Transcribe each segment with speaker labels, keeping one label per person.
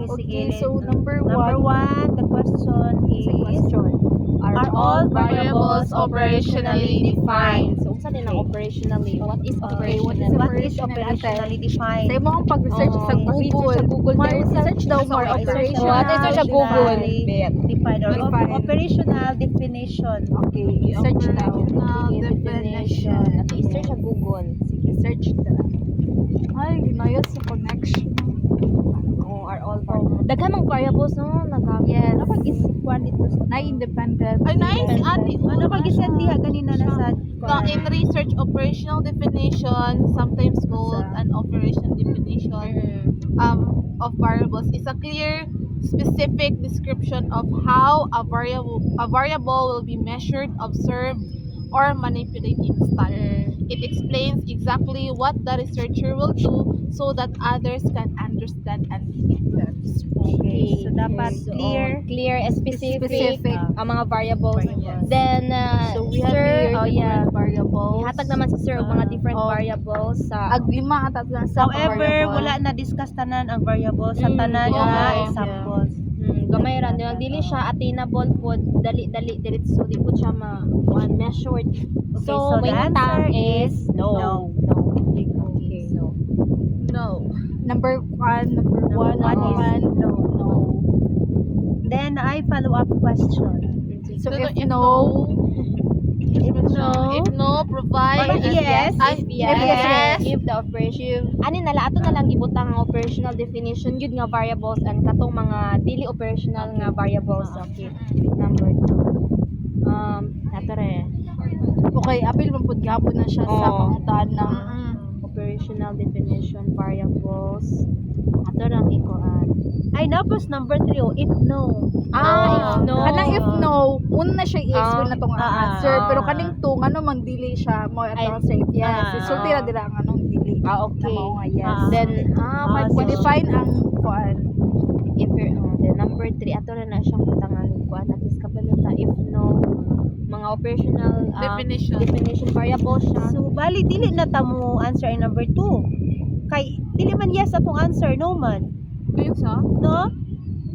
Speaker 1: Okay, sige.
Speaker 2: Okay, so number
Speaker 1: Number
Speaker 2: one.
Speaker 1: 1, the question is,
Speaker 3: Are all variables operationally defined?
Speaker 4: So, unsa din ang operationally? What is
Speaker 2: Okay,
Speaker 4: operational?
Speaker 1: what is operationally defined?
Speaker 2: Sa imo ang pag-research sa Google. More research daw, more operational.
Speaker 4: What is sa Google?
Speaker 1: Defined or
Speaker 2: Defined.
Speaker 1: operational definition.
Speaker 2: Okay, search daw.
Speaker 4: Definition. At i-search sa Google.
Speaker 2: Sige, search daw. Ay, ginayot sa connection.
Speaker 4: Oh, are all variables. Daghan mang variables no,
Speaker 2: Yes.
Speaker 1: Dapat is-kuan dito sa
Speaker 2: Na independent.
Speaker 3: Ay, nice, ate.
Speaker 1: ano pag isend diha ganina na sa
Speaker 3: In research, operational definition, sometimes called an operation definition of variables, is a clear, specific description of how a variable will be measured, observed, or manipulated in study. It explains exactly what the researcher will do so that others can understand and fit the description.
Speaker 1: Okay, so dapat
Speaker 4: clear and specific, ang mga variables.
Speaker 3: Yes.
Speaker 4: Then,
Speaker 2: So we have
Speaker 4: sir,
Speaker 2: here different variables.
Speaker 4: Hatag naman si sir og mga different
Speaker 2: Oh.
Speaker 4: variables sa
Speaker 2: Aglima ata lang sa
Speaker 1: however,
Speaker 2: variable.
Speaker 1: wala na discuss tanan ang variable sa tanan
Speaker 3: yeah,
Speaker 1: nga
Speaker 3: yeah.
Speaker 1: examples.
Speaker 4: gamay ra niya dili siya attainable pod dali diretso di pud siya measured.
Speaker 1: Okay,
Speaker 4: So,
Speaker 1: the
Speaker 4: wait
Speaker 1: answer
Speaker 4: is
Speaker 1: no.
Speaker 4: Okay, so
Speaker 3: No.
Speaker 2: Number one
Speaker 1: One
Speaker 2: naman.
Speaker 1: is no.
Speaker 2: No.
Speaker 1: Then I follow up question.
Speaker 2: So
Speaker 3: No,
Speaker 2: if no,
Speaker 3: If no, provide.
Speaker 1: But yes.
Speaker 3: Ay,
Speaker 4: yes, if the operation ani nala ato na lang gibutang ang operational definition gyud nga variables and katong mga dili operational nga variables. Okay, number 2 ato re
Speaker 2: okay, apil man pud gihapon na siya sa
Speaker 4: Oh.
Speaker 2: panguntahan ng
Speaker 4: operational definition variables ato lang ikuan
Speaker 1: Ay, napos number 3, if no.
Speaker 4: if no
Speaker 2: Kanang if no, una na siya i-explain na tong answer,
Speaker 1: ah.
Speaker 2: pero kaning two ngano mang dili siya mo atong say yes. Isulti ra dira ang anong dili.
Speaker 4: okay.
Speaker 2: Mao nga yes.
Speaker 4: Then
Speaker 2: Pag
Speaker 1: so-
Speaker 2: define ang kuan.
Speaker 4: if then number 3 ato na siyang butangan kuan at least kapaluta if no mga operational definition variables siya.
Speaker 1: So, bali, dili na ta mo answer ay number 2. Kay, dili man yes atong answer, no man.
Speaker 3: Ayun sa?
Speaker 1: No?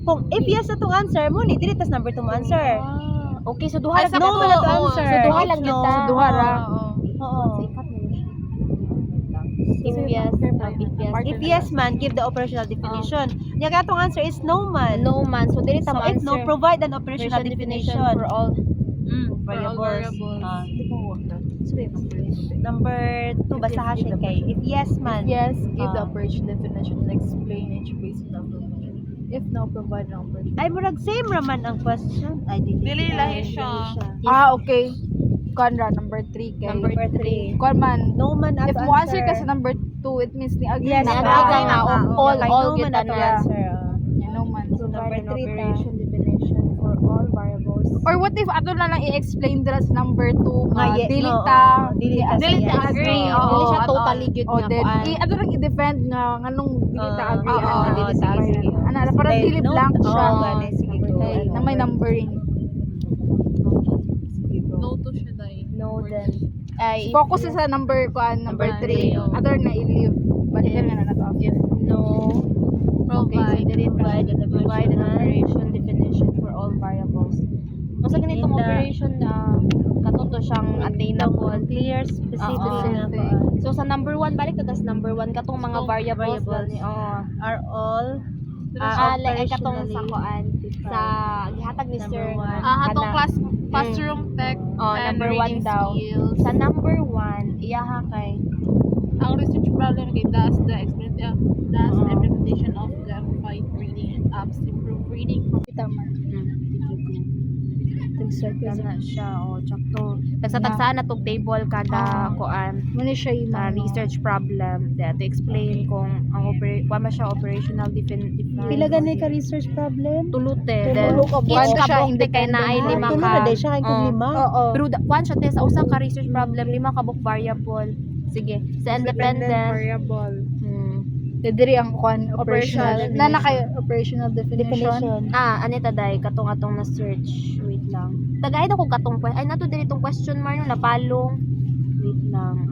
Speaker 1: Kung if yes atong answer, mo ni, dili tas number 2 mo answer.
Speaker 4: Okay, so duha
Speaker 3: Ay,
Speaker 4: lang
Speaker 3: sa
Speaker 1: No
Speaker 3: to,
Speaker 1: man na to
Speaker 3: oo.
Speaker 1: answer.
Speaker 4: So, duha
Speaker 1: If
Speaker 4: lang
Speaker 1: no.
Speaker 4: yun ta.
Speaker 2: So, duha ra.
Speaker 1: Oo.
Speaker 4: So, ikat mo na siya. If yes,
Speaker 1: If yes man, give the operational definition. Nya ka atong answer is no man.
Speaker 4: no man. So, dili ta
Speaker 1: So,
Speaker 4: mo
Speaker 1: if no,
Speaker 4: answer.
Speaker 1: provide an operational
Speaker 4: Definition
Speaker 1: definition.
Speaker 4: for all.
Speaker 1: Variables.
Speaker 3: variables.
Speaker 1: Number 2, basaha siya kay. If yes man.
Speaker 2: Yes, give the
Speaker 1: Ah.
Speaker 2: operation definition and explain each basic definition. If no, provide an operation.
Speaker 1: Ay, murag same raman ang question. Ay,
Speaker 3: Dili lahi siya.
Speaker 2: Okay. Kuan ra number 3 kay.
Speaker 4: Number 3.
Speaker 2: Kuan man.
Speaker 1: No man
Speaker 2: If
Speaker 1: ato
Speaker 2: mo answer ka sa number 2, it means ni agree
Speaker 1: Yes,
Speaker 2: na
Speaker 4: Ni
Speaker 2: ka.
Speaker 4: agree ka nga, all
Speaker 1: no
Speaker 4: gyud
Speaker 1: man ato
Speaker 4: tanan.
Speaker 1: answer.
Speaker 2: You know man.
Speaker 4: So,
Speaker 1: Number
Speaker 4: provide an
Speaker 1: 3 ta.
Speaker 4: operation definition for all variables.
Speaker 2: Or what if ato na lang i-explain dira sa number 2 nga
Speaker 1: Nga,
Speaker 2: dili
Speaker 1: no,
Speaker 2: ta
Speaker 1: dili ta
Speaker 3: Dili
Speaker 1: sa
Speaker 3: ta
Speaker 1: yes.
Speaker 3: agree.
Speaker 2: Oo,
Speaker 4: Dili siya
Speaker 3: at
Speaker 4: totally
Speaker 3: all.
Speaker 4: gyud
Speaker 2: O
Speaker 4: nga
Speaker 2: then
Speaker 4: kuan.
Speaker 2: ato lang i-defend nga nganong dili ta agree
Speaker 1: Oo,
Speaker 2: ana dili ta
Speaker 1: sige,
Speaker 2: agree.
Speaker 1: sige.
Speaker 2: Ana para
Speaker 1: Dahil
Speaker 2: dili
Speaker 1: no,
Speaker 2: blank siya.
Speaker 1: oo, gani, sige, go.
Speaker 2: Okay, na may numbering.
Speaker 3: No to siya dahil.
Speaker 4: No then. Ay,
Speaker 2: Focus sa number kuan number
Speaker 3: Number
Speaker 2: 3.
Speaker 3: three, oo.
Speaker 2: Ato na i-leave. Balikan nga na nato.
Speaker 4: if no, okay, so dili provide an operation definition for all variables. Kung sa ganitong
Speaker 1: In the-
Speaker 4: operation na katuto siyang attainable.
Speaker 1: Clear, specific
Speaker 4: Oo.
Speaker 1: na
Speaker 2: Specific.
Speaker 1: kuan.
Speaker 4: So sa number 1 balik to tas number 1 katong mga
Speaker 3: So,
Speaker 4: variables
Speaker 1: variables.
Speaker 4: ni oo.
Speaker 1: Are all
Speaker 4: Like ay katong sa kuan sa gihatag ni
Speaker 1: Number
Speaker 4: sir.
Speaker 1: one.
Speaker 3: Atong
Speaker 4: Kana.
Speaker 3: classroom tech
Speaker 4: Oh,
Speaker 3: and
Speaker 4: number 1
Speaker 3: reading
Speaker 4: daw.
Speaker 3: skills.
Speaker 4: Sa number 1, iyaha kay
Speaker 3: Ang research problem kay implementation of gamified reading and apps improve reading
Speaker 2: Tama.
Speaker 4: Kana siya o tsakto. Tagsa-tagsaan na tong table kada kuan
Speaker 2: Muna siya yung
Speaker 4: na research problem to explain kung ang operational definition.
Speaker 1: Pila ganay ka research problem?
Speaker 4: Tulute.
Speaker 2: Tulo ka, buwan
Speaker 4: Each
Speaker 2: ka siya,
Speaker 4: kabuk kay na ay
Speaker 2: independent.
Speaker 4: lima
Speaker 1: Tulo
Speaker 4: ka.
Speaker 1: na day siya kay kung
Speaker 4: Oo.
Speaker 1: lima.
Speaker 2: Oo.
Speaker 4: Pero kuan siya te sa usa ka research problem 5 ka book variable. Sige, sa independent.
Speaker 2: variable.
Speaker 4: Hmm.
Speaker 2: Diri ang kuan operational.
Speaker 4: Operational
Speaker 2: Na naka operational definition.
Speaker 1: Definition.
Speaker 4: Anita day katong atong na search. Wait lang. Tagay na ko katong ay nato diri tong question mark no napalong. Wait lang.